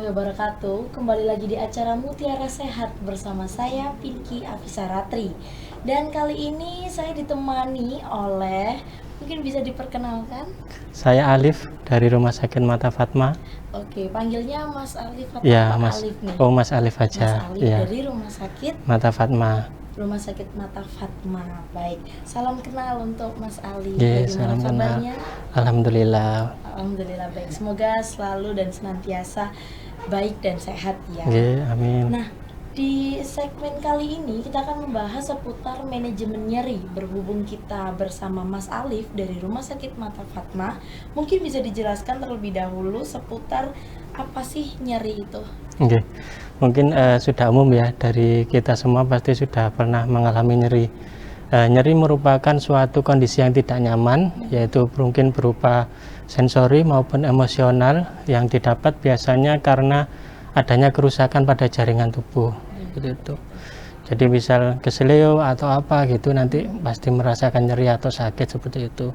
warahmatullahi wabarakatuh. Kembali lagi di acara Mutiara Sehat bersama saya Pinky Afisaratri. Dan kali ini saya ditemani oleh, mungkin bisa diperkenalkan? Saya Alif dari Rumah Sakit Mata Fatma. Oke, panggilnya Mas Alif atau Ya, Pak Mas. Alif nih? Oh, Mas Alif Mas aja. Alif Ya, dari Rumah Sakit Mata Fatma. Baik, salam kenal untuk Mas Alif. Ya, Bagaimana salam kenal. kabarnya? Alhamdulillah. Alhamdulillah baik. Semoga selalu dan senantiasa baik dan sehat ya. Ya, amin. Nah, di segmen kali ini kita akan membahas seputar manajemen nyeri. Berhubung kita bersama Mas Alif dari Rumah Sakit Mata Fatma, mungkin bisa dijelaskan terlebih dahulu seputar apa sih nyeri itu? Oke. Mungkin sudah umum ya, dari kita semua pasti sudah pernah mengalami nyeri. Nyeri merupakan suatu kondisi yang tidak nyaman, yaitu mungkin berupa sensori maupun emosional yang didapat biasanya karena adanya kerusakan pada jaringan tubuh. Seperti itu. Jadi misal keseleo atau apa gitu, nanti pasti merasakan nyeri atau sakit seperti itu.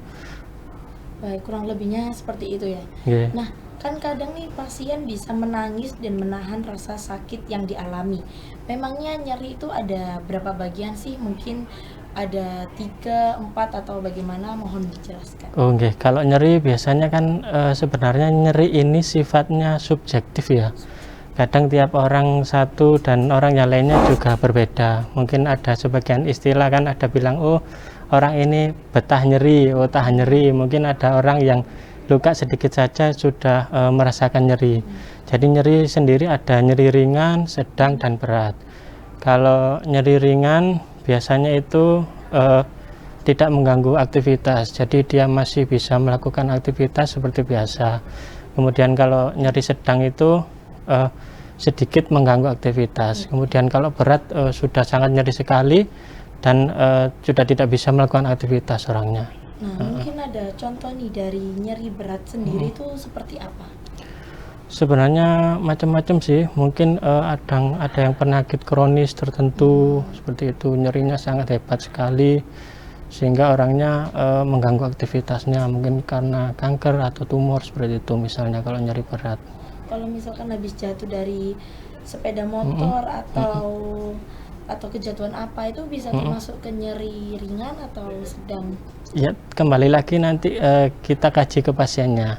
Baik, kurang lebihnya seperti itu ya. Yeah. Nah, kan kadang nih pasien bisa menangis dan menahan rasa sakit yang dialami. Memangnya nyeri itu ada berapa bagian sih? Mungkin ada 3, 4 atau bagaimana? Mohon dijelaskan. Oke, kalau nyeri biasanya kan sebenarnya nyeri ini sifatnya subjektif ya. Kadang tiap orang satu dan orang yang lainnya juga berbeda. Mungkin ada sebagian istilah kan ada bilang, oh orang ini betah nyeri, oh tahan nyeri. Mungkin ada orang yang luka sedikit saja sudah merasakan nyeri. Jadi nyeri sendiri ada nyeri ringan, sedang, dan berat. Kalau nyeri ringan biasanya itu tidak mengganggu aktivitas, jadi dia masih bisa melakukan aktivitas seperti biasa. Kemudian kalau nyeri sedang itu sedikit mengganggu aktivitas. Kemudian kalau berat sudah sangat nyeri sekali dan sudah tidak bisa melakukan aktivitas orangnya. Nah, mungkin ada contoh nih dari nyeri berat sendiri itu seperti apa? Sebenarnya macam-macam sih. Mungkin ada yang penyakit kronis tertentu seperti itu, nyerinya sangat hebat sekali sehingga orangnya mengganggu aktivitasnya, mungkin karena kanker atau tumor seperti itu misalnya kalau nyeri berat. Kalau misalkan habis jatuh dari sepeda motor atau kejatuhan apa, itu bisa termasuk ke nyeri ringan atau sedang? Ya, kembali lagi nanti kita kaji ke pasiennya.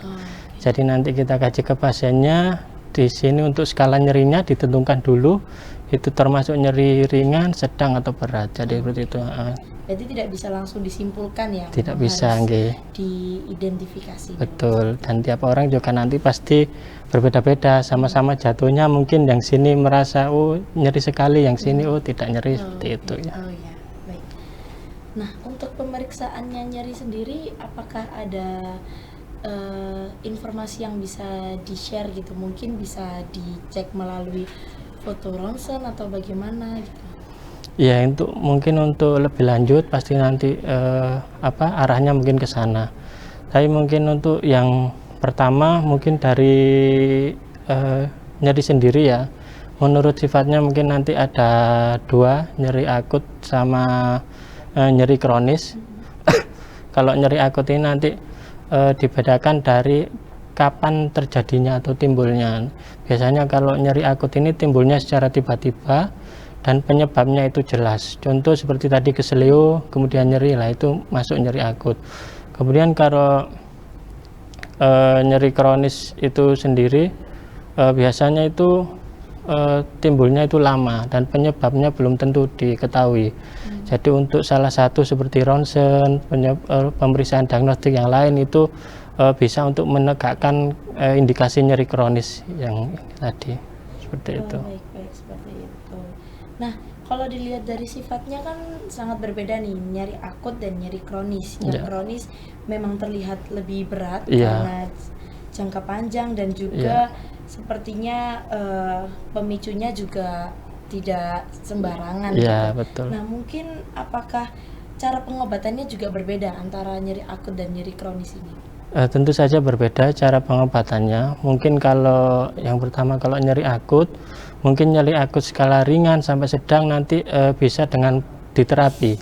Jadi nanti kita kaji ke pasiennya. Di sini untuk skala nyerinya ditentukan dulu, itu termasuk nyeri ringan, sedang, atau berat. Jadi seperti itu. Berarti tidak bisa langsung disimpulkan ya? Tidak bisa, nggih. Diidentifikasi. Betul. Dan tiap orang juga nanti pasti berbeda-beda. Sama-sama jatuhnya mungkin yang sini merasa oh nyeri sekali, yang sini oh tidak nyeri, seperti itu ya. Oh ya, baik. Nah, untuk pemeriksaannya nyeri sendiri, apakah ada informasi yang bisa di-share gitu? Mungkin bisa dicek melalui foto ronsen atau bagaimana gitu? Ya, mungkin untuk lebih lanjut pasti nanti arahnya mungkin ke sana. Tapi mungkin untuk yang pertama mungkin dari nyeri sendiri ya. Menurut sifatnya mungkin nanti ada 2, nyeri akut sama nyeri kronis. Kalau nyeri akut ini nanti dibedakan dari kapan terjadinya atau timbulnya. Biasanya kalau nyeri akut ini timbulnya secara tiba-tiba dan penyebabnya itu jelas. Contoh seperti tadi keseleo, kemudian nyeri, lah itu masuk nyeri akut. Kemudian kalau nyeri kronis itu sendiri biasanya itu timbulnya itu lama dan penyebabnya belum tentu diketahui. Jadi untuk salah satu seperti ronsen, pemeriksaan diagnostik yang lain itu bisa untuk menegakkan indikasi nyeri kronis yang tadi seperti itu. Baik, seperti itu. Nah, kalau dilihat dari sifatnya kan sangat berbeda nih, nyeri akut dan nyeri kronis. Yang kronis memang terlihat lebih berat karena jangka panjang dan juga sepertinya pemicunya juga tidak sembarangan. Iya, gitu. betul. Nah, mungkin apakah cara pengobatannya juga berbeda antara nyeri akut dan nyeri kronis ini? Tentu saja berbeda cara pengobatannya. Mungkin kalau yang pertama kalau nyeri akut, mungkin nyeri akut skala ringan sampai sedang nanti bisa dengan diterapi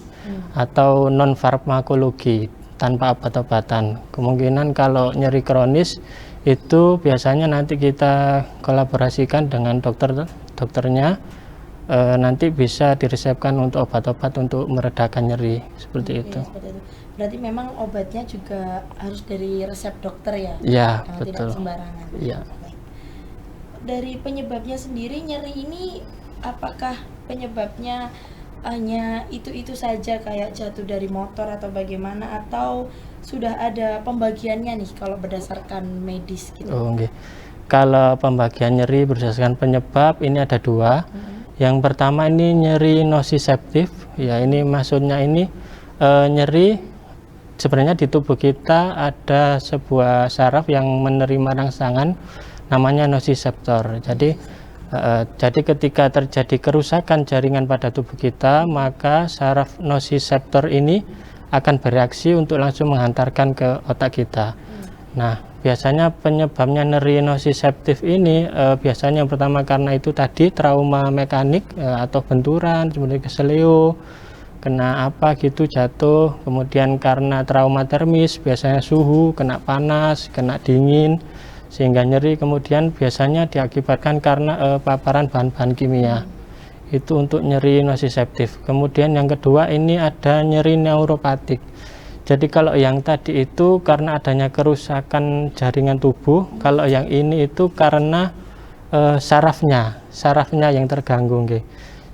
atau non farmakologi tanpa obat-obatan. Kemungkinan kalau nyeri kronis itu biasanya nanti kita kolaborasikan dengan dokternya, nanti bisa diresepkan untuk obat-obat untuk meredakan nyeri seperti itu. Seperti itu. Berarti memang obatnya juga harus dari resep dokter ya? Ya, Tidak betul. sembarangan. Ya. Dari penyebabnya sendiri, nyeri ini apakah penyebabnya hanya itu saja kayak jatuh dari motor atau bagaimana, atau sudah ada pembagiannya nih kalau berdasarkan medis gitu? Oh, okay. Kalau pembagian nyeri berdasarkan penyebab ini ada dua. Yang pertama ini nyeri nociceptif, ya ini maksudnya ini nyeri sebenarnya di tubuh kita ada sebuah saraf yang menerima rangsangan namanya nociceptor. Jadi ketika terjadi kerusakan jaringan pada tubuh kita, maka saraf nociceptor ini akan bereaksi untuk langsung menghantarkan ke otak kita. Nah, biasanya penyebabnya nyeri nociceptif ini biasanya yang pertama karena itu tadi trauma mekanik atau benturan, kemudian keseleo, kena apa gitu jatuh, kemudian karena trauma termis, biasanya suhu, kena panas, kena dingin, sehingga nyeri, kemudian biasanya diakibatkan karena paparan bahan-bahan kimia. Itu untuk nyeri nociceptif. Kemudian yang kedua ini ada nyeri neuropatik. Jadi kalau yang tadi itu karena adanya kerusakan jaringan tubuh, kalau yang ini itu karena sarafnya yang terganggu.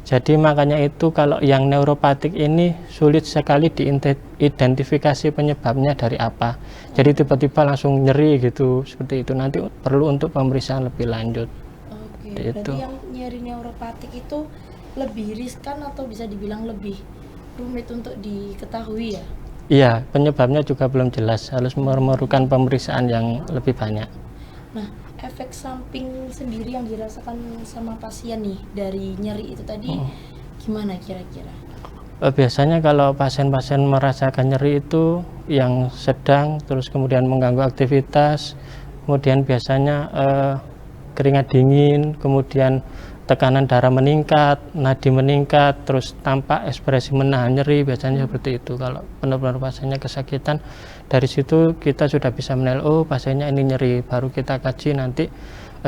Jadi makanya itu kalau yang neuropatik ini sulit sekali diidentifikasi penyebabnya dari apa. Jadi tiba-tiba langsung nyeri gitu, seperti itu. Nanti perlu untuk pemeriksaan lebih lanjut. Oke, berarti yang nyeri neuropatik itu lebih riskan atau bisa dibilang lebih rumit untuk diketahui ya? Iya, penyebabnya juga belum jelas, harus memerlukan pemeriksaan yang lebih banyak. Nah, efek samping sendiri yang dirasakan sama pasien nih dari nyeri itu tadi gimana kira-kira? Biasanya kalau pasien-pasien merasakan nyeri itu yang sedang, terus kemudian mengganggu aktivitas, kemudian biasanya keringat dingin, kemudian tekanan darah meningkat, nadi meningkat, terus tampak ekspresi menahan nyeri, biasanya seperti itu. Kalau benar-benar pasiennya kesakitan, dari situ kita sudah bisa menilai, oh pasiennya ini nyeri, baru kita kaji nanti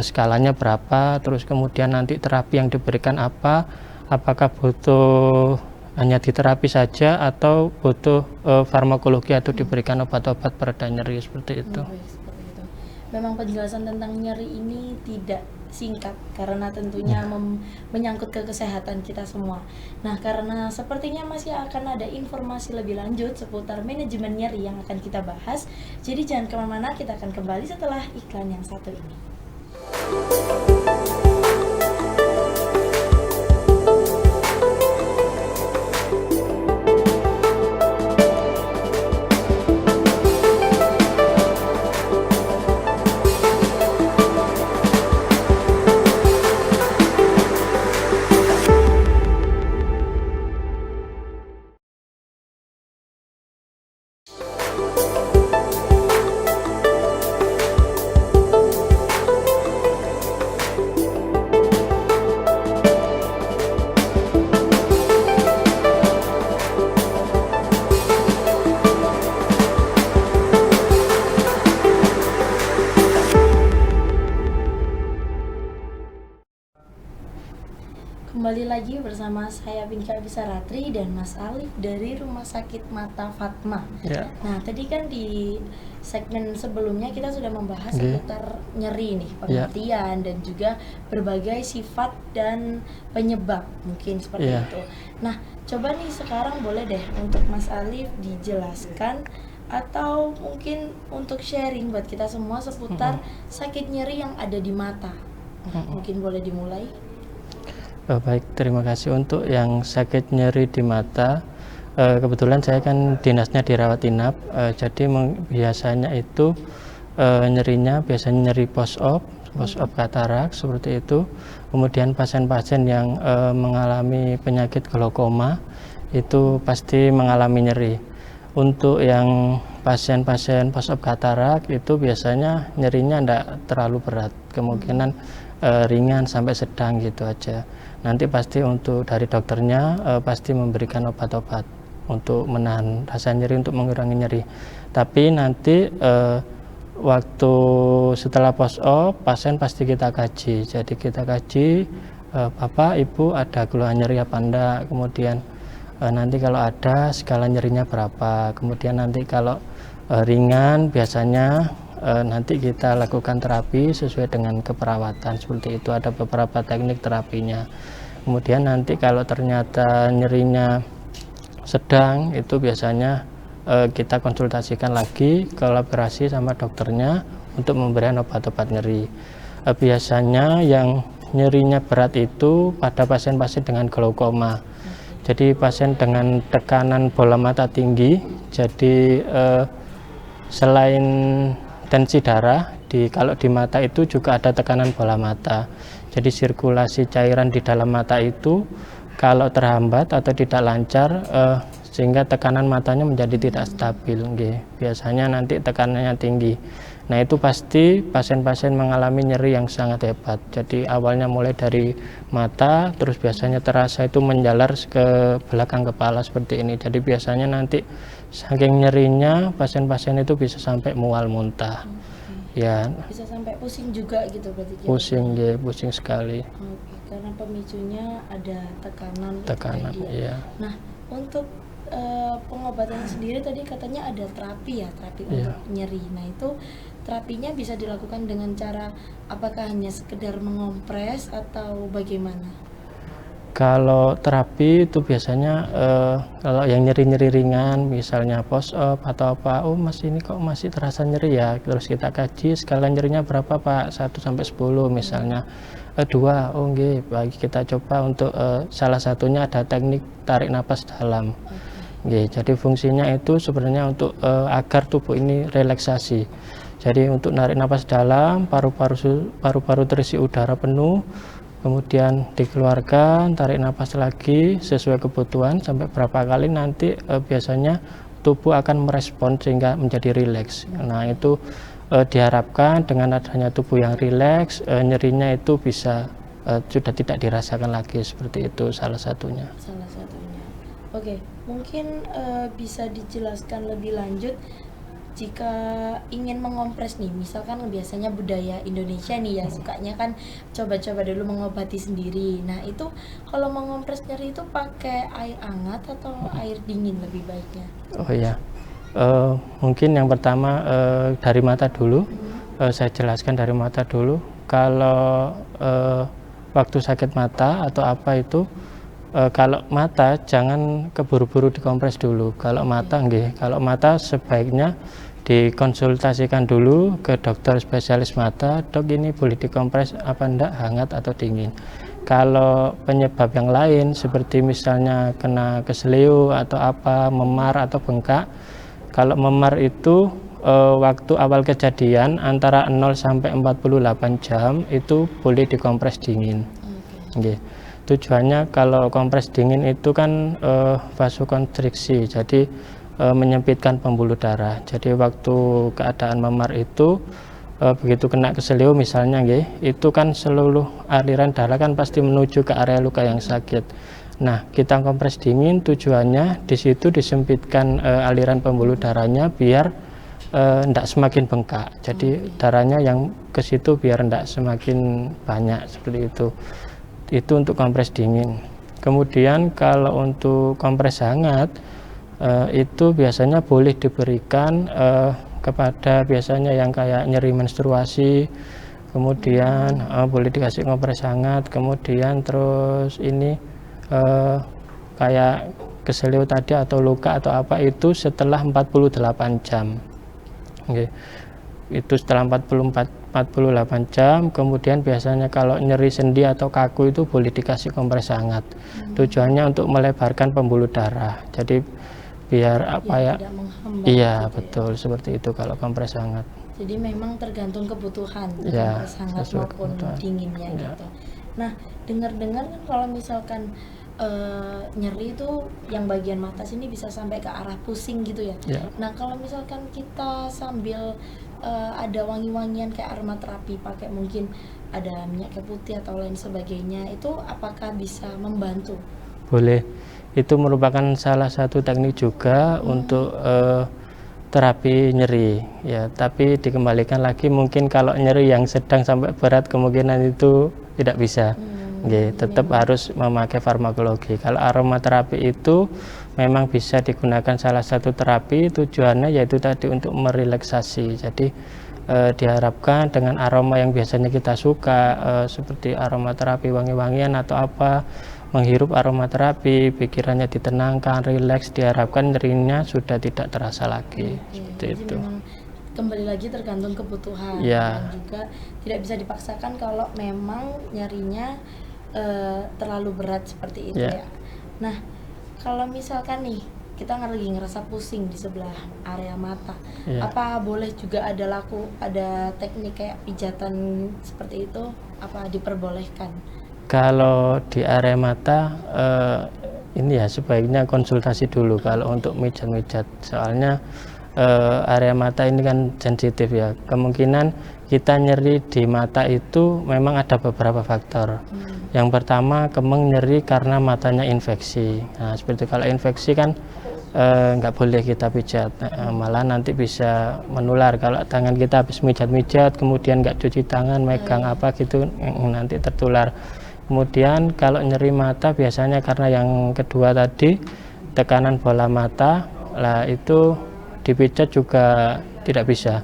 skalanya berapa, terus kemudian nanti terapi yang diberikan apa, apakah butuh hanya diterapi saja atau butuh farmakologi atau diberikan obat-obat pereda nyeri, seperti itu. Seperti itu. Memang penjelasan tentang nyeri ini tidak singkat karena tentunya menyangkut ke kesehatan kita semua. Nah, karena sepertinya masih akan ada informasi lebih lanjut seputar manajemen nyeri yang akan kita bahas, jadi jangan kemana-mana, kita akan kembali setelah iklan yang satu ini. Kembali lagi bersama saya Pinka Bisaratri dan Mas Alif dari Rumah Sakit Mata Fatma. Ya. Nah, tadi kan di segmen sebelumnya kita sudah membahas seputar nyeri nih, pengertian dan juga berbagai sifat dan penyebab mungkin seperti itu. Nah, coba nih sekarang boleh deh untuk Mas Alif dijelaskan atau mungkin untuk sharing buat kita semua seputar sakit nyeri yang ada di mata. Mungkin boleh dimulai. Baik, terima kasih. Untuk yang sakit nyeri di mata, kebetulan saya kan dinasnya dirawat inap, jadi biasanya itu nyerinya biasanya nyeri post-op katarak seperti itu. Kemudian pasien-pasien yang mengalami penyakit glaukoma itu pasti mengalami nyeri. Untuk yang pasien-pasien post-op katarak itu biasanya nyerinya tidak terlalu berat, kemungkinan ringan sampai sedang gitu aja. Nanti pasti untuk dari dokternya pasti memberikan obat-obat untuk menahan rasa nyeri, untuk mengurangi nyeri. Tapi nanti waktu setelah post op pasien pasti kita kaji. Jadi kita kaji Bapak Ibu ada keluhan nyeri apa enggak, kemudian nanti kalau ada skala nyerinya berapa, kemudian nanti kalau ringan biasanya nanti kita lakukan terapi sesuai dengan keperawatan, seperti itu. Ada beberapa teknik terapinya. Kemudian nanti kalau ternyata nyerinya sedang, itu biasanya kita konsultasikan lagi, kolaborasi sama dokternya untuk memberikan obat-obat nyeri. Biasanya yang nyerinya berat itu pada pasien-pasien dengan glaukoma. Jadi pasien dengan tekanan bola mata tinggi, jadi selain tensi darah, kalau di mata itu juga ada tekanan bola mata. Jadi sirkulasi cairan di dalam mata itu kalau terhambat atau tidak lancar, sehingga tekanan matanya menjadi tidak stabil. Biasanya nanti tekanannya tinggi. Nah itu pasti pasien-pasien mengalami nyeri yang sangat hebat. Jadi awalnya mulai dari mata, terus biasanya terasa itu menjalar ke belakang kepala seperti ini. Jadi biasanya nanti saking nyerinya pasien-pasien itu bisa sampai mual muntah. Ya. Bisa sampai pusing juga gitu berarti. Pusing, ya, pusing sekali. Karena pemicunya ada tekanan. Tekanan, iya. Nah untuk pengobatan sendiri tadi katanya ada terapi ya, terapi untuk nyeri. Nah itu terapinya bisa dilakukan dengan cara apakah hanya sekedar mengompres atau bagaimana? Kalau terapi itu biasanya kalau yang nyeri-nyeri ringan, misalnya post op atau apa, oh mas ini kok masih terasa nyeri ya, terus kita kaji skala nyerinya berapa Pak, 1 sampai 10 misalnya. 2, oh nggih, bagi kita coba untuk salah satunya ada teknik tarik napas dalam. Jadi fungsinya itu sebenarnya untuk agar tubuh ini relaksasi. Jadi untuk narik napas dalam, paru-paru terisi udara penuh, kemudian dikeluarkan, tarik napas lagi sesuai kebutuhan sampai berapa kali nanti biasanya tubuh akan merespon sehingga menjadi rileks. Nah itu diharapkan dengan adanya tubuh yang rileks, nyerinya itu bisa sudah tidak dirasakan lagi, seperti itu salah satunya. Salah satunya. Oke, mungkin bisa dijelaskan lebih lanjut jika ingin mengompres nih, misalkan biasanya budaya Indonesia nih ya sukanya kan coba-coba dulu mengobati sendiri. Nah itu kalau mengompres nyeri itu pakai air hangat atau air dingin lebih baiknya? Oh ya, mungkin yang pertama dari mata dulu. Saya jelaskan dari mata dulu. Kalau waktu sakit mata atau apa itu, kalau mata jangan keburu-buru dikompres dulu. Kalau mata kalau mata sebaiknya dikonsultasikan dulu ke dokter spesialis mata. Dok, ini boleh dikompres apa enggak, hangat atau dingin. Kalau penyebab yang lain seperti misalnya kena keseleo atau apa, memar atau bengkak, kalau memar itu waktu awal kejadian antara 0 sampai 48 jam itu boleh dikompres dingin. Tujuannya kalau kompres dingin itu kan vasokonstriksi, jadi menyempitkan pembuluh darah. Jadi waktu keadaan memar itu begitu kena keseleo misalnya itu kan seluruh aliran darah kan pasti menuju ke area luka yang sakit. Nah, kita kompres dingin tujuannya di situ disempitkan aliran pembuluh darahnya biar tidak semakin bengkak. Jadi darahnya yang ke situ biar tidak semakin banyak, seperti itu. Itu untuk kompres dingin. Kemudian kalau untuk kompres hangat itu biasanya boleh diberikan kepada biasanya yang kayak nyeri menstruasi, kemudian boleh dikasih kompres hangat, kemudian terus ini kayak keseleo tadi atau luka atau apa itu setelah 48 jam. Itu setelah 48 jam, kemudian biasanya kalau nyeri sendi atau kaku itu boleh dikasih kompres hangat. Tujuannya untuk melebarkan pembuluh darah. Jadi biar apa ya? Iya, betul, seperti itu kalau kompres hangat. Jadi memang tergantung kebutuhan ya, kompres hangat maupun dinginnya gitu. Nah, dengar-dengar kan kalau misalkan nyeri itu yang bagian mata sini bisa sampai ke arah pusing gitu ya. Nah, kalau misalkan kita sambil ada wangi-wangian kayak aromaterapi, pakai mungkin ada minyak kayu putih atau lain sebagainya, itu apakah bisa membantu? Boleh, itu merupakan salah satu teknik juga untuk terapi nyeri ya, tapi dikembalikan lagi mungkin kalau nyeri yang sedang sampai berat kemungkinan itu tidak bisa. Tetap harus memakai farmakologi. Kalau aromaterapi itu memang bisa digunakan salah satu terapi, tujuannya yaitu tadi untuk merelaksasi. Jadi diharapkan dengan aroma yang biasanya kita suka seperti aromaterapi wangi-wangian atau apa, menghirup aromaterapi, pikirannya ditenangkan, rileks, diharapkan nyerinya sudah tidak terasa lagi. Seperti jadi itu. memang kembali lagi tergantung kebutuhan Ya. dan juga tidak bisa dipaksakan kalau memang nyerinya terlalu berat seperti itu ya. Nah, kalau misalkan nih kita lagi ngerasa pusing di sebelah area mata, apa boleh juga ada teknik kayak pijatan seperti itu, apa diperbolehkan? Kalau di area mata ini ya sebaiknya konsultasi dulu kalau untuk mijat-mijat, soalnya area mata ini kan sensitif ya. Kemungkinan kita nyeri di mata itu memang ada beberapa faktor. Yang pertama, kemeng nyeri karena matanya infeksi. Nah, seperti kalau infeksi kan nggak boleh kita pijat, malah nanti bisa menular. Kalau tangan kita habis mijat-mijat kemudian nggak cuci tangan, megang apa gitu, nanti tertular. Kemudian kalau nyeri mata biasanya karena yang kedua tadi, tekanan bola mata, lah itu dipijat juga tidak bisa.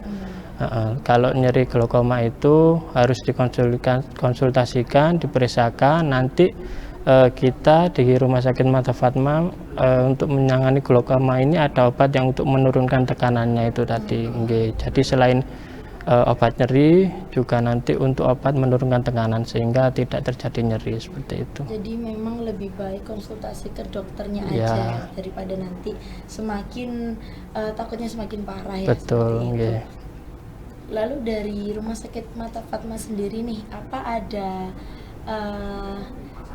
Kalau nyeri glaukoma itu harus dikonsultasikan, diperiksakan. Nanti kita di Rumah Sakit Mata Fatma untuk menangani glaukoma ini ada obat yang untuk menurunkan tekanannya itu tadi. Jadi selain obat nyeri juga nanti untuk obat menurunkan tekanan sehingga tidak terjadi nyeri seperti itu. Jadi memang lebih baik konsultasi ke dokternya aja daripada nanti semakin takutnya semakin parah ya. Betul. Lalu dari Rumah Sakit Mata Fatma sendiri nih, apa ada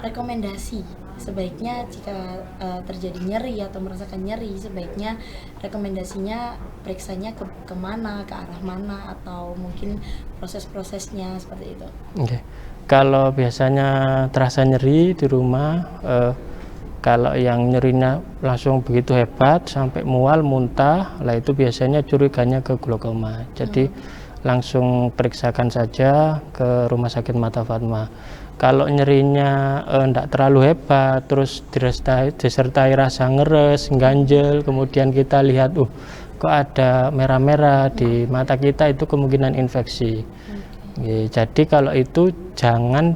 rekomendasi sebaiknya jika terjadi nyeri atau merasakan nyeri, sebaiknya rekomendasinya periksanya ke mana, ke arah mana, atau mungkin proses-prosesnya seperti itu? Kalau biasanya terasa nyeri di rumah, kalau yang nyerinya langsung begitu hebat sampai mual, muntah, lah itu biasanya curiganya ke glaukoma. Jadi langsung periksakan saja ke Rumah Sakit Mata Fatma. Kalau nyerinya tidak terlalu hebat, terus disertai rasa ngeres, ganjel, kemudian kita lihat, kok ada merah-merah di mata kita, itu kemungkinan infeksi. Jadi kalau itu jangan,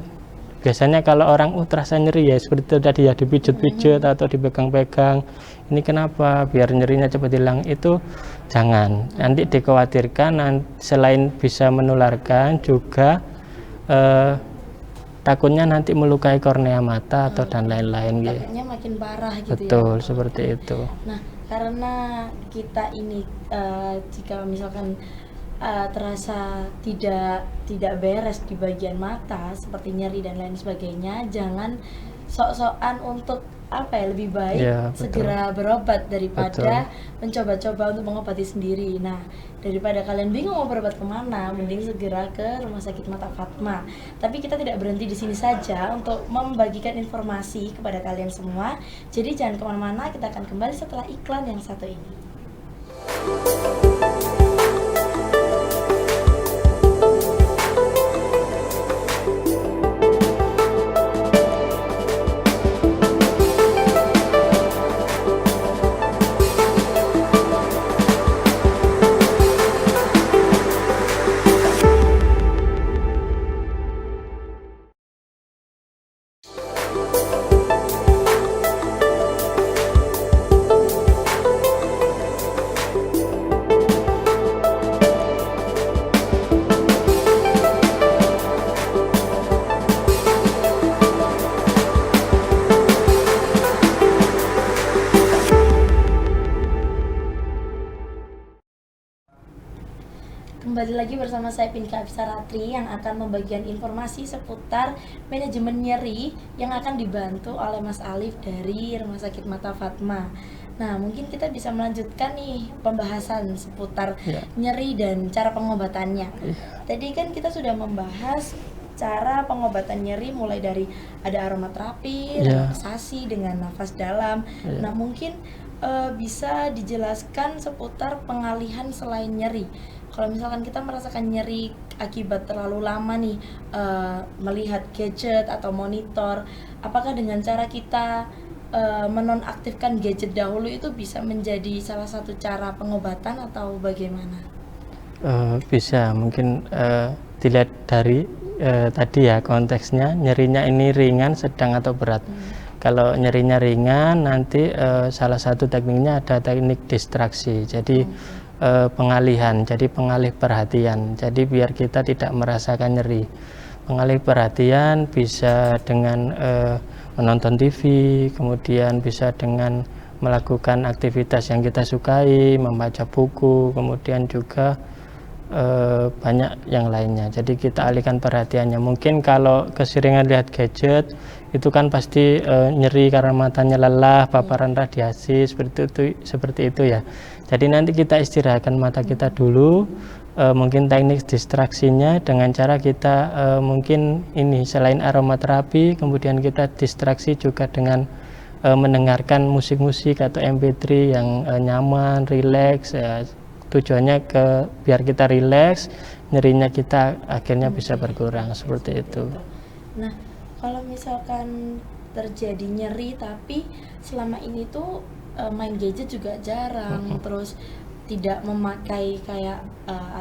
biasanya kalau orang terasa nyeri ya seperti itu tadi ya, dipijat-pijat atau dipegang-pegang, ini kenapa, biar nyerinya cepat hilang, itu jangan. Nanti dikhawatirkan selain bisa menularkan juga takutnya nanti melukai kornea mata atau dan lain-lain. Takutnya makin parah gitu. Betul, ya. seperti itu. Nah, karena kita ini jika misalkan terasa tidak beres di bagian mata seperti nyeri dan lain sebagainya, jangan sok-sokan untuk lebih baik segera berobat daripada mencoba-coba untuk mengobati sendiri. Nah, daripada kalian bingung mau berobat kemana, mending segera ke Rumah Sakit Mata Fatma. Tapi kita tidak berhenti di sini saja untuk membagikan informasi kepada kalian semua. Jadi jangan kemana-mana, kita akan kembali setelah iklan yang satu ini. Kembali lagi bersama saya Pinka Absaratri yang akan membagikan informasi seputar manajemen nyeri yang akan dibantu oleh Mas Alif dari Rumah Sakit Mata Fatma. Nah, mungkin kita bisa melanjutkan nih pembahasan seputar nyeri dan cara pengobatannya. Tadi kan kita sudah membahas cara pengobatan nyeri mulai dari ada aromaterapi, relaksasi dengan nafas dalam. Nah mungkin bisa dijelaskan seputar pengalihan selain nyeri. Kalau misalkan kita merasakan nyeri akibat terlalu lama nih melihat gadget atau monitor, apakah dengan cara kita menonaktifkan gadget dahulu itu bisa menjadi salah satu cara pengobatan atau bagaimana? Bisa, mungkin dilihat dari tadi ya konteksnya, nyerinya ini ringan, sedang atau berat. Kalau nyerinya ringan, nanti salah satu tekniknya ada teknik distraksi. Jadi pengalihan, jadi pengalih perhatian. Jadi biar kita tidak merasakan nyeri. Pengalih perhatian bisa dengan menonton TV, kemudian bisa dengan melakukan aktivitas yang kita sukai, membaca buku, kemudian juga banyak yang lainnya. Jadi kita alihkan perhatiannya. Mungkin kalau keseringan lihat gadget itu kan pasti nyeri karena matanya lelah, paparan radiasi seperti itu ya. Jadi nanti kita istirahatkan mata kita dulu. Mungkin teknik distraksinya dengan cara kita mungkin ini selain aromaterapi, kemudian kita distraksi juga dengan mendengarkan musik-musik atau MP3 yang nyaman, rileks ya. Tujuannya biar kita rileks, nyerinya kita akhirnya bisa berkurang seperti itu. Nah, kalau misalkan terjadi nyeri tapi selama ini tuh main gadget juga jarang, terus tidak memakai kayak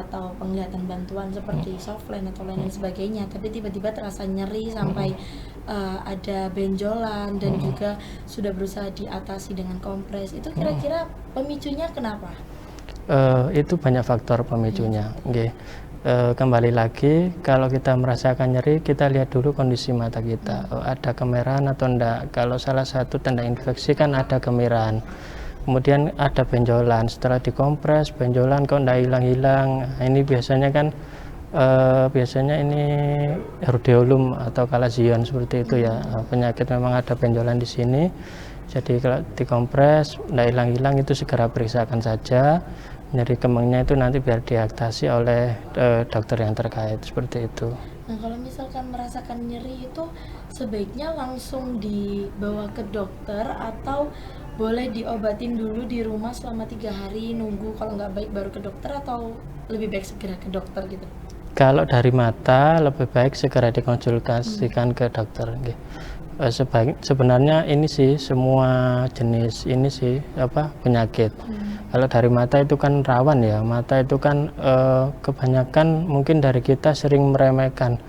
atau penglihatan bantuan seperti softline atau lain sebagainya, tapi tiba-tiba terasa nyeri sampai ada benjolan dan juga sudah berusaha diatasi dengan kompres. Itu kira-kira pemicunya kenapa? Itu banyak faktor pemicunya. Kembali lagi, kalau kita merasakan nyeri, kita lihat dulu kondisi mata kita, ada kemerahan atau enggak. Kalau salah satu tanda infeksi kan ada kemerahan, kemudian ada benjolan. Setelah dikompres, benjolan kok enggak hilang-hilang. Nah, ini biasanya kan biasanya ini rudeolum atau kalazion seperti itu ya. Penyakit memang ada benjolan di sini. Jadi kalau dikompres, enggak hilang-hilang, itu segera periksakan saja. Nyeri kemangnya itu nanti biar diatasi oleh dokter yang terkait seperti itu. Nah, kalau misalkan merasakan nyeri itu sebaiknya langsung dibawa ke dokter atau boleh diobatin dulu di rumah selama 3 hari, nunggu kalau nggak baik baru ke dokter, atau lebih baik segera ke dokter gitu? Kalau dari mata lebih baik segera dikonsultasikan ke dokter. Sebenarnya ini sih semua jenis ini sih penyakit. Kalau dari mata itu kan rawan ya, mata itu kan kebanyakan mungkin dari kita sering meremehkan,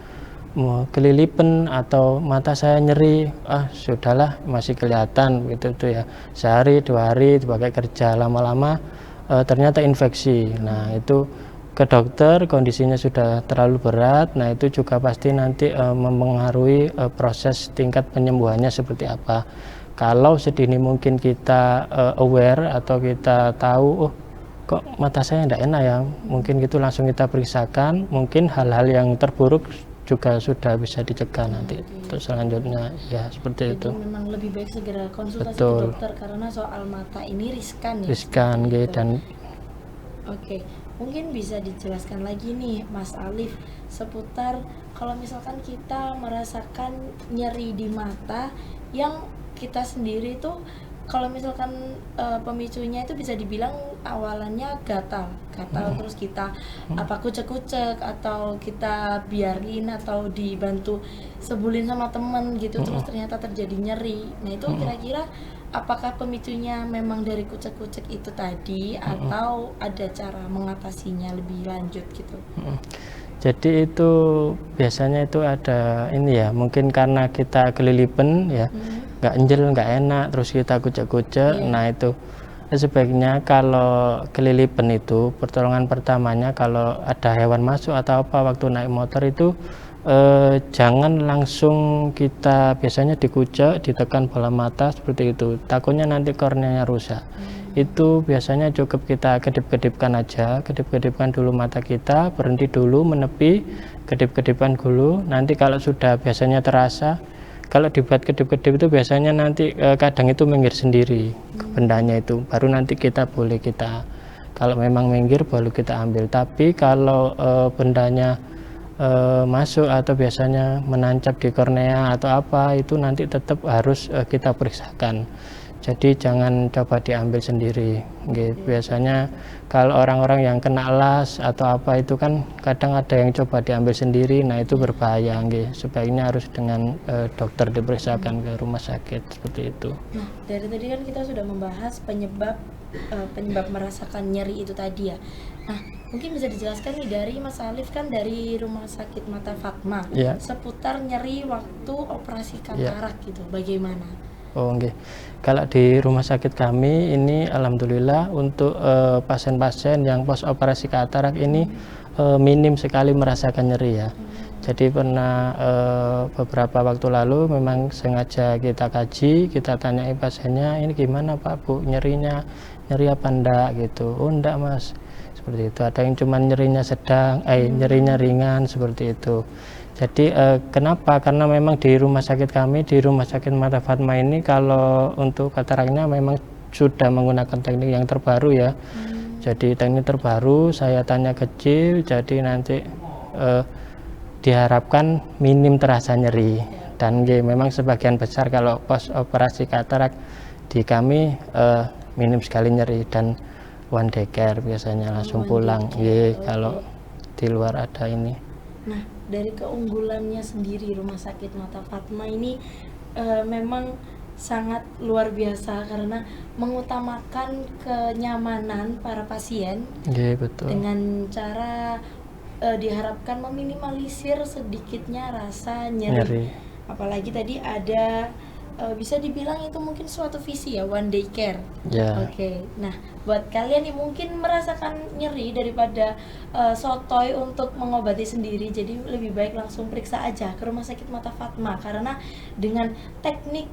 kelilipan atau mata saya nyeri, sudahlah masih kelihatan gitu tuh ya, sehari 2 hari dipakai kerja, lama-lama ternyata infeksi. Nah itu ke dokter, kondisinya sudah terlalu berat, nah itu juga pasti nanti mempengaruhi proses tingkat penyembuhannya seperti apa. Kalau sedini mungkin kita aware atau kita tahu, kok mata saya tidak enak ya, mungkin gitu langsung kita periksakan, mungkin hal-hal yang terburuk juga sudah bisa dicegah nanti untuk selanjutnya ya seperti. Jadi itu memang lebih baik segera konsultasi ke dokter karena soal mata ini riskan ya. Riskan gitu. Dan Oke, mungkin bisa dijelaskan lagi nih Mas Alif seputar kalau misalkan kita merasakan nyeri di mata yang kita sendiri tuh, kalau misalkan pemicunya itu bisa dibilang awalannya gatal terus kita kucek-kucek atau kita biarin atau dibantu sebulin sama temen gitu, terus ternyata terjadi nyeri. Nah itu kira-kira apakah pemicunya memang dari kucek-kucek itu tadi atau ada cara mengatasinya lebih lanjut gitu? Jadi itu biasanya itu ada ini ya, mungkin karena kita kelilipan ya, nggak enjel, nggak enak, terus kita kucek-kucek. Nah itu sebaiknya kalau kelilipan itu pertolongan pertamanya kalau ada hewan masuk atau apa waktu naik motor itu jangan langsung kita biasanya dikucek, ditekan bola mata seperti itu, takutnya nanti korneanya rusak. Itu biasanya cukup kita kedip-kedipkan aja, kedip-kedipkan dulu mata kita, berhenti dulu menepi, kedip-kedipkan dulu. Nanti kalau sudah biasanya terasa, kalau dibuat kedip-kedip itu biasanya nanti kadang itu minggir sendiri bendanya itu, baru nanti kita boleh kalau memang minggir baru kita ambil. Tapi kalau bendanya masuk atau biasanya menancap di kornea atau apa, itu nanti tetap harus kita periksakan. Jadi jangan coba diambil sendiri. Biasanya kalau orang-orang yang kena las atau apa itu kan kadang ada yang coba diambil sendiri, nah itu berbahaya. Sebaiknya harus dengan dokter diperiksakan ke rumah sakit seperti itu. Nah, dari tadi kan kita sudah membahas penyebab merasakan nyeri itu tadi ya. Nah, mungkin bisa dijelaskan nih dari Mas Alif kan dari Rumah Sakit Mata Fatma, seputar nyeri waktu operasi katarak gitu, bagaimana? Oh, okay. Kalau di rumah sakit kami ini alhamdulillah untuk pasien-pasien yang pos operasi katarak ini minim sekali merasakan nyeri ya. Jadi pernah beberapa waktu lalu memang sengaja kita kaji, kita tanyai pasiennya, ini gimana Pak Bu, nyerinya, nyeri apa enggak gitu. Oh enggak Mas, seperti itu. Ada yang cuma nyerinya sedang, nyerinya ringan seperti itu. Jadi kenapa? Karena memang di rumah sakit kami, di Rumah Sakit Mata Fatma ini kalau untuk kataraknya memang sudah menggunakan teknik yang terbaru ya. Jadi teknik terbaru, saya tanya kecil, jadi nanti diharapkan minim terasa nyeri. Dan memang sebagian besar kalau pos operasi katarak di kami minim sekali nyeri dan one day care biasanya langsung pulang. Kalau di luar ada ini. Nah, dari keunggulannya sendiri Rumah Sakit Mata Fatma ini memang sangat luar biasa karena mengutamakan kenyamanan para pasien. Betul. Dengan cara diharapkan meminimalisir sedikitnya rasa nyeri. Apalagi tadi ada bisa dibilang itu mungkin suatu visi ya, one day care. Oke. Nah, buat kalian yang mungkin merasakan nyeri daripada sotoy untuk mengobati sendiri, jadi lebih baik langsung periksa aja ke Rumah Sakit Mata Fatma karena dengan teknik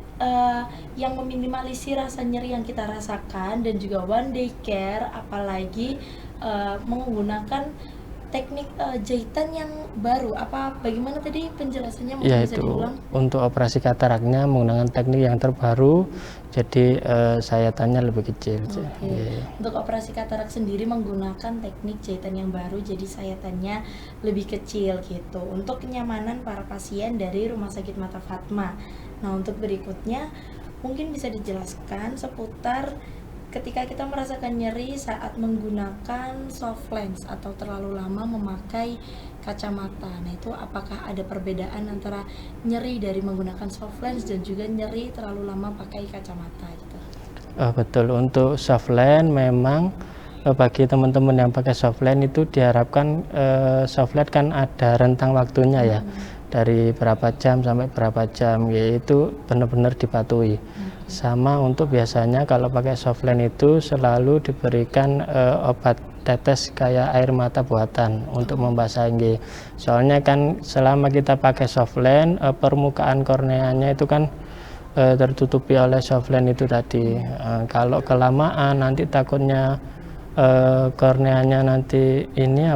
yang meminimalisir rasa nyeri yang kita rasakan dan juga one day care, apalagi menggunakan teknik jahitan yang baru, bagaimana tadi penjelasannya mungkin bisa diulang? Untuk operasi kataraknya menggunakan teknik yang terbaru, jadi sayatannya lebih kecil. Untuk operasi katarak sendiri menggunakan teknik jahitan yang baru, jadi sayatannya lebih kecil gitu. Untuk kenyamanan para pasien dari Rumah Sakit Mata Fatma. Nah, untuk berikutnya mungkin bisa dijelaskan seputar ketika kita merasakan nyeri saat menggunakan soft lens atau terlalu lama memakai kacamata. Nah, itu apakah ada perbedaan antara nyeri dari menggunakan soft lens dan juga nyeri terlalu lama pakai kacamata gitu? Betul, untuk soft lens memang bagi teman-teman yang pakai soft lens itu diharapkan soft lens kan ada rentang waktunya ya. Dari berapa jam sampai berapa jam, yaitu benar-benar dipatuhi. Sama untuk biasanya kalau pakai soft lens itu selalu diberikan obat tetes kayak air mata buatan untuk membasahi. Soalnya kan selama kita pakai soft lens, permukaan korneanya itu kan tertutupi oleh soft lens itu tadi. Kalau kelamaan nanti takutnya korneanya nanti ini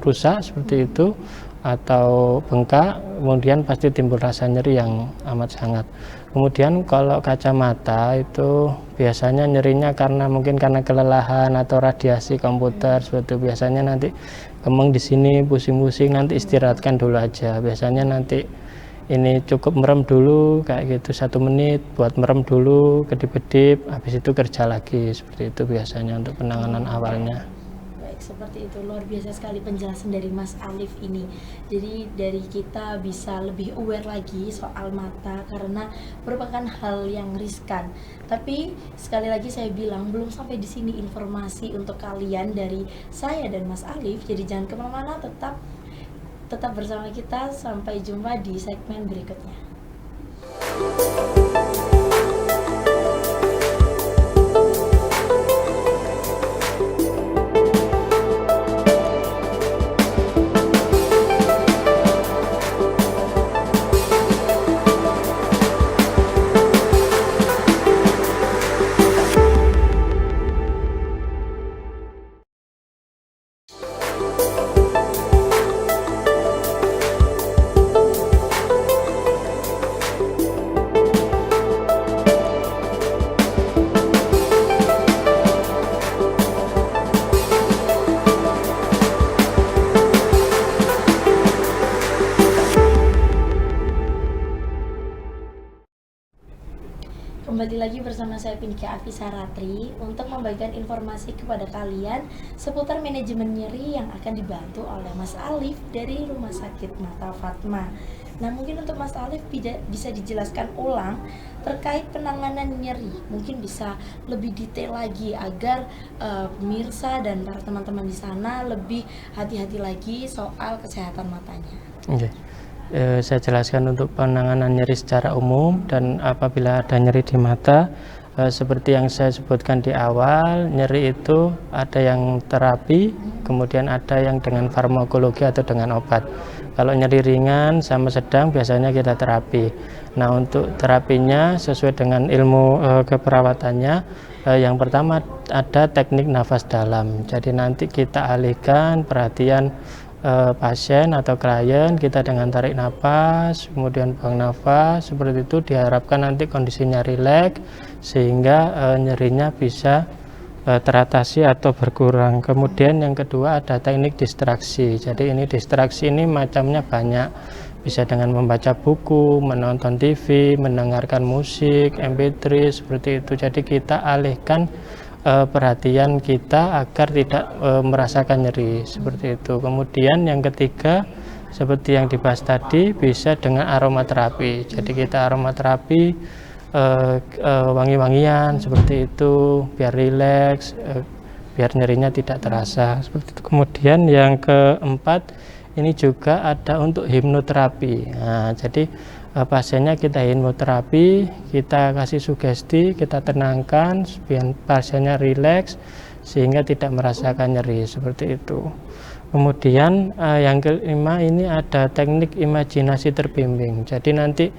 rusak seperti itu atau bengkak, kemudian pasti timbul rasa nyeri yang amat sangat. Kemudian kalau kacamata itu biasanya nyerinya mungkin karena kelelahan atau radiasi komputer seperti itu. Biasanya nanti kemeng di sini pusing-pusing, nanti istirahatkan dulu aja. Biasanya nanti ini cukup merem dulu kayak gitu 1 menit buat merem dulu, kedip-kedip, habis itu kerja lagi. Seperti itu biasanya untuk penanganan awalnya. Seperti itu, luar biasa sekali penjelasan dari Mas Alif ini. Jadi dari kita bisa lebih aware lagi soal mata karena merupakan hal yang riskan. Tapi sekali lagi saya bilang belum sampai di sini informasi untuk kalian dari saya dan Mas Alif. Jadi jangan kemana-mana, tetap bersama kita. Sampai jumpa di segmen berikutnya. kembali lagi bersama saya Pinky Afisa Ratri untuk membagikan informasi kepada kalian seputar manajemen nyeri yang akan dibantu oleh Mas Alif dari Rumah Sakit Mata Fatma. Nah, mungkin untuk Mas Alif bisa dijelaskan ulang terkait penanganan nyeri. Mungkin bisa lebih detail lagi agar pemirsa dan para teman-teman di sana lebih hati-hati lagi soal kesehatan matanya. Oke. Saya jelaskan untuk penanganan nyeri secara umum, dan apabila ada nyeri di mata, seperti yang saya sebutkan di awal, nyeri itu ada yang terapi, kemudian ada yang dengan farmakologi atau dengan obat. Kalau nyeri ringan sama sedang biasanya kita terapi. Nah, untuk terapinya sesuai dengan ilmu keperawatannya, yang pertama ada teknik nafas dalam. Jadi nanti kita alihkan perhatian pasien atau klien kita dengan tarik nafas, kemudian buang nafas, seperti itu diharapkan nanti kondisinya rileks sehingga nyerinya bisa teratasi atau berkurang. Kemudian yang kedua ada teknik distraksi. Jadi ini distraksi ini macamnya banyak, bisa dengan membaca buku, menonton TV, mendengarkan musik, MP3 seperti itu. Jadi kita alihkan perhatian kita agar tidak merasakan nyeri seperti itu. Kemudian yang ketiga seperti yang dibahas tadi bisa dengan aromaterapi. Jadi kita aromaterapi wangi-wangian seperti itu biar rileks, biar nyerinya tidak terasa seperti itu. Kemudian yang keempat ini juga ada untuk hipnoterapi. Nah, jadi pasiennya kita hipnoterapi, kita kasih sugesti, kita tenangkan biar pasiennya rileks sehingga tidak merasakan nyeri seperti itu. Kemudian yang kelima ini ada teknik imajinasi terbimbing. Jadi nanti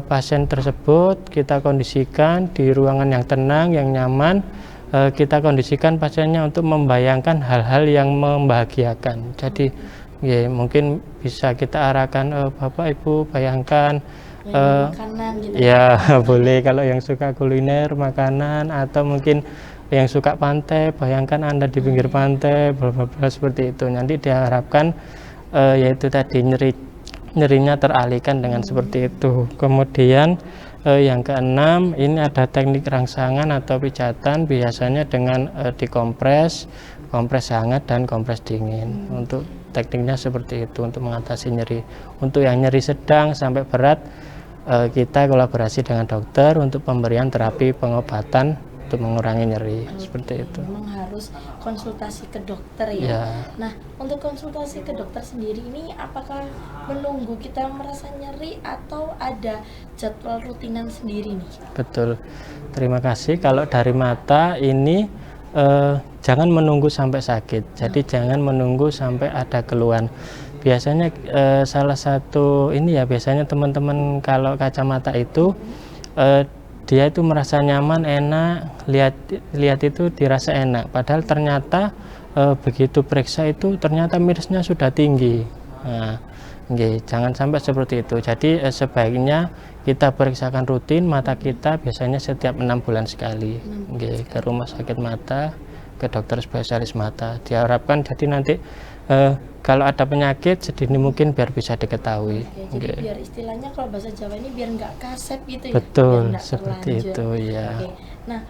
pasien tersebut kita kondisikan di ruangan yang tenang, yang nyaman, kita kondisikan pasiennya untuk membayangkan hal-hal yang membahagiakan. Jadi ya, mungkin bisa kita arahkan, Bapak Ibu bayangkan makanan gitu. Ya boleh, kalau yang suka kuliner makanan, atau mungkin yang suka pantai, bayangkan Anda di pinggir pantai, seperti itu. Nanti diharapkan yaitu tadi nyerinya teralihkan dengan seperti itu. Kemudian yang keenam ini ada teknik rangsangan atau pijatan, biasanya dengan dikompres, kompres hangat dan kompres dingin. Untuk tekniknya seperti itu untuk mengatasi nyeri. Untuk yang nyeri sedang sampai berat, kita kolaborasi dengan dokter untuk pemberian terapi pengobatan untuk mengurangi nyeri. Seperti itu. Memang harus konsultasi ke dokter ya. Nah, untuk konsultasi ke dokter sendiri ini apakah menunggu kita merasa nyeri atau ada jadwal rutinan sendiri nih? Betul. Terima kasih. Kalau dari mata ini jangan menunggu sampai sakit. Jadi jangan menunggu sampai ada keluhan. Biasanya salah satu ini ya, biasanya teman-teman kalau kacamata itu dia itu merasa nyaman, enak, lihat itu dirasa enak. Padahal ternyata begitu periksa itu ternyata minusnya sudah tinggi. Nah, jangan sampai seperti itu. Jadi sebaiknya kita periksakan rutin mata kita, biasanya setiap 6 bulan sekali. Ke rumah sakit mata, ke dokter spesialis mata. Diharapkan jadi nanti kalau ada penyakit sedini mungkin biar bisa diketahui. Jadi biar istilahnya kalau bahasa Jawa ini biar nggak kasep gitu ya. Betul, seperti itu ya. Nah,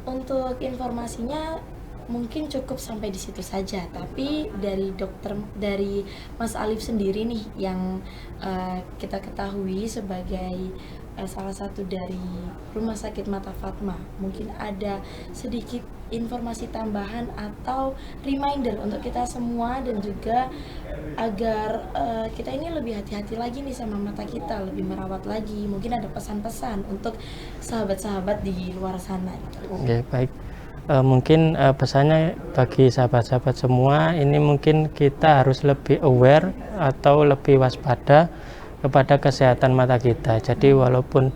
untuk informasinya mungkin cukup sampai di situ saja, tapi dari Mas Alif sendiri nih yang kita ketahui sebagai salah satu dari Rumah Sakit Mata Fatma, mungkin ada sedikit informasi tambahan atau reminder untuk kita semua dan juga agar kita ini lebih hati-hati lagi nih sama mata kita, lebih merawat lagi. Mungkin ada pesan-pesan untuk sahabat-sahabat di luar sana. Oke, baik. Mungkin pesannya bagi sahabat-sahabat semua, ini mungkin kita harus lebih aware atau lebih waspada kepada kesehatan mata kita. Jadi walaupun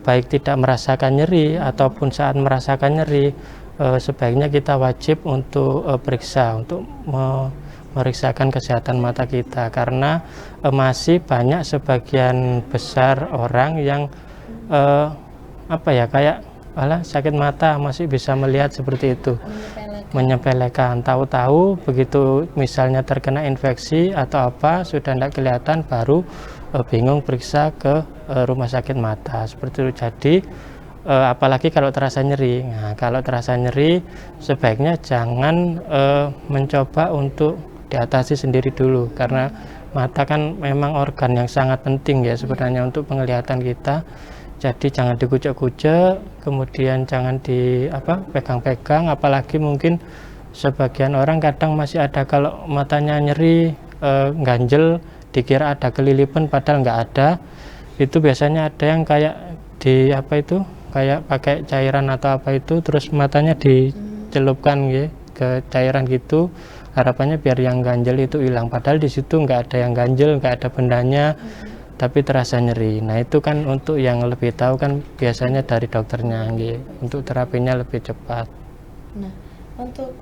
baik tidak merasakan nyeri ataupun saat merasakan nyeri, sebaiknya kita wajib untuk periksa, untuk memeriksakan kesehatan mata kita, karena masih banyak sebagian besar orang yang kayak sakit mata masih bisa melihat seperti itu, menyepelekan. Tahu-tahu begitu misalnya terkena infeksi atau apa sudah tidak kelihatan, baru bingung periksa ke rumah sakit mata seperti itu. Jadi apalagi kalau terasa nyeri. Nah, kalau terasa nyeri sebaiknya jangan mencoba untuk diatasi sendiri dulu, karena mata kan memang organ yang sangat penting ya sebenarnya untuk penglihatan kita. Jadi jangan dikucek-kucek, kemudian jangan pegang-pegang, apalagi mungkin sebagian orang kadang masih ada kalau matanya nyeri ganjel dikira ada kelilipan padahal nggak ada. Itu biasanya ada yang kayak kayak pakai cairan atau apa itu terus matanya dicelupkan gitu ke cairan gitu, harapannya biar yang ganjel itu hilang, padahal di situ nggak ada yang ganjel, nggak ada bendanya, tapi terasa nyeri. Nah itu kan untuk yang lebih tahu kan biasanya dari dokternya gitu, untuk terapinya lebih cepat. Nah, untuk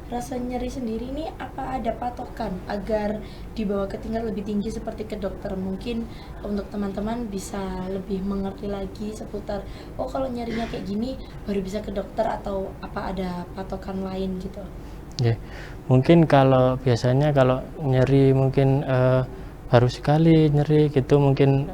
rasa nyeri sendiri ini apa ada patokan agar dibawa ke tingkat lebih tinggi seperti ke dokter? Mungkin untuk teman-teman bisa lebih mengerti lagi seputar kalau nyerinya kayak gini baru bisa ke dokter, atau apa ada patokan lain gitu? Ya, mungkin kalau biasanya kalau nyeri mungkin baru sekali nyeri gitu, mungkin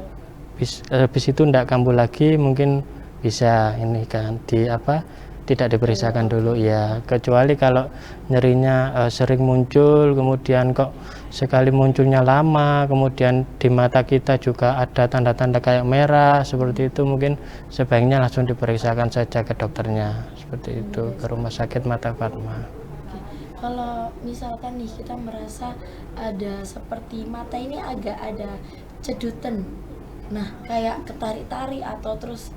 habis itu tidak kambuh lagi, mungkin bisa ini kan tidak diperiksakan dulu ya, kecuali kalau nyerinya sering muncul, kemudian kok sekali munculnya lama, kemudian di mata kita juga ada tanda-tanda kayak merah seperti itu, mungkin sebaiknya langsung diperiksakan saja ke dokternya seperti itu, ke rumah sakit Mata Fatma. Kalau misalkan nih kita merasa ada seperti mata ini agak ada cedutan, nah kayak ketarik-tarik atau terus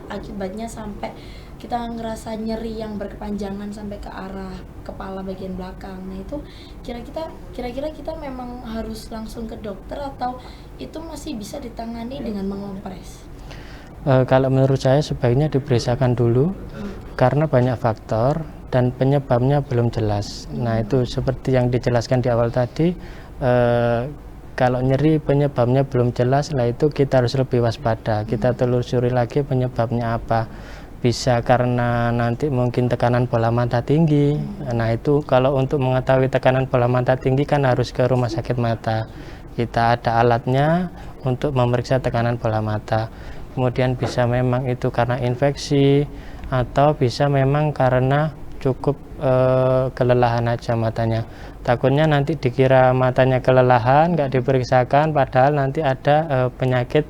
akibatnya sampai kita ngerasa nyeri yang berkepanjangan sampai ke arah kepala bagian belakang. Nah itu kira-kira kita memang harus langsung ke dokter atau itu masih bisa ditangani dengan mengompres? Kalau menurut saya sebaiknya diperiksakan dulu karena banyak faktor dan penyebabnya belum jelas. Nah itu seperti yang dijelaskan di awal tadi, kalau nyeri penyebabnya belum jelas, lah itu kita harus lebih waspada, kita telusuri lagi penyebabnya apa. Bisa karena nanti mungkin tekanan bola mata tinggi. Nah itu kalau untuk mengetahui tekanan bola mata tinggi kan harus ke rumah sakit mata, kita ada alatnya untuk memeriksa tekanan bola mata. Kemudian bisa memang itu karena infeksi atau bisa memang karena cukup kelelahan aja matanya. Takutnya nanti dikira matanya kelelahan, nggak diperiksakan, padahal nanti ada penyakit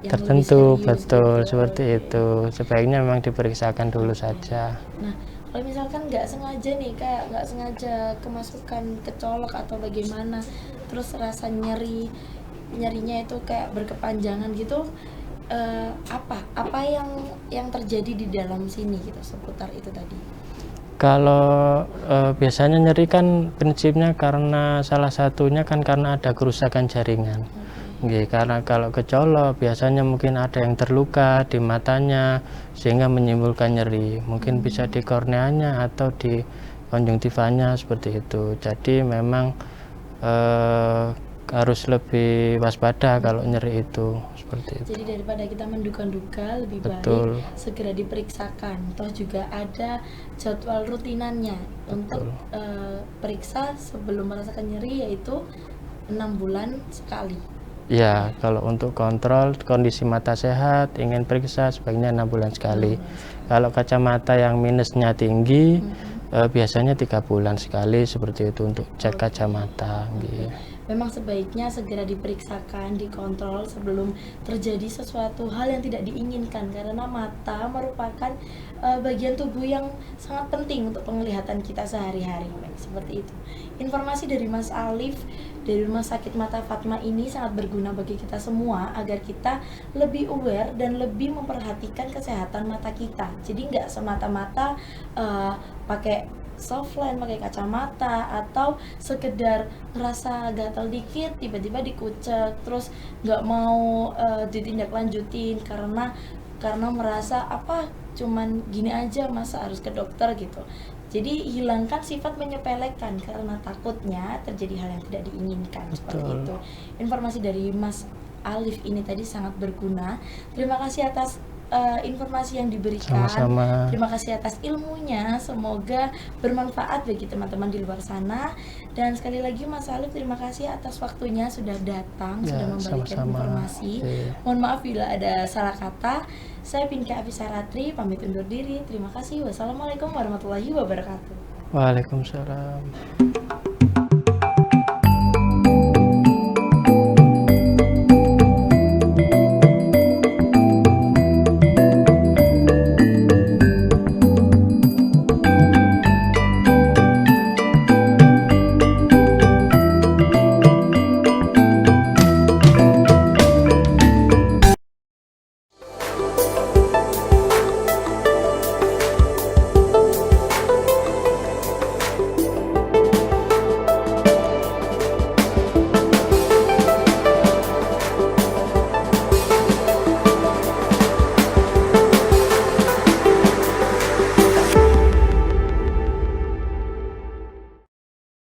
yang tertentu, betul seperti itu. Sebaiknya memang diperiksakan dulu saja. Nah, kalau misalkan nggak sengaja nih, kayak nggak sengaja kemasukan kecolok atau bagaimana, terus rasa nyerinya itu kayak berkepanjangan gitu, apa yang terjadi di dalam sini gitu seputar itu tadi? Kalau biasanya nyeri kan prinsipnya karena salah satunya kan karena ada kerusakan jaringan. Karena kalau kecolok biasanya mungkin ada yang terluka di matanya sehingga menimbulkan nyeri, mungkin bisa di korneanya atau di konjungtivanya seperti itu. Jadi memang harus lebih waspada kalau nyeri itu seperti itu. Jadi daripada kita menduga-duga, lebih Betul. baik segera diperiksakan. Toh juga ada jadwal rutinannya. Betul. Untuk periksa sebelum merasakan nyeri, yaitu 6 bulan sekali. Ya, kalau untuk kontrol kondisi mata sehat, ingin periksa sebaiknya 6 bulan sekali. Kalau kacamata yang minusnya tinggi, biasanya 3 bulan sekali seperti itu untuk cek kacamata. Memang sebaiknya segera diperiksakan, dikontrol sebelum terjadi sesuatu hal yang tidak diinginkan, karena mata merupakan bagian tubuh yang sangat penting untuk penglihatan kita sehari-hari. Seperti itu. Informasi dari Mas Alif dari Rumah Sakit Mata Fatma ini sangat berguna bagi kita semua agar kita lebih aware dan lebih memperhatikan kesehatan mata kita. Jadi nggak semata-mata pakai softline, pakai kacamata, atau sekedar ngerasa gatal dikit tiba-tiba dikucek terus nggak mau ditindaklanjutin karena merasa cuman gini aja, masa harus ke dokter gitu. Jadi hilangkan sifat menyepelekan karena takutnya terjadi hal yang tidak diinginkan. Betul. Seperti itu. Informasi dari Mas Alif ini tadi sangat berguna. Terima kasih atas informasi yang diberikan. Sama-sama. Terima kasih atas ilmunya. Semoga bermanfaat bagi teman-teman di luar sana. Dan sekali lagi Mas Alif, terima kasih atas waktunya sudah datang, Ya, sudah memberikan sama-sama. informasi. Mohon maaf bila ada salah kata. Saya Pinka Afisaratri pamit undur diri. Terima kasih. Wassalamualaikum warahmatullahi wabarakatuh. Waalaikumsalam.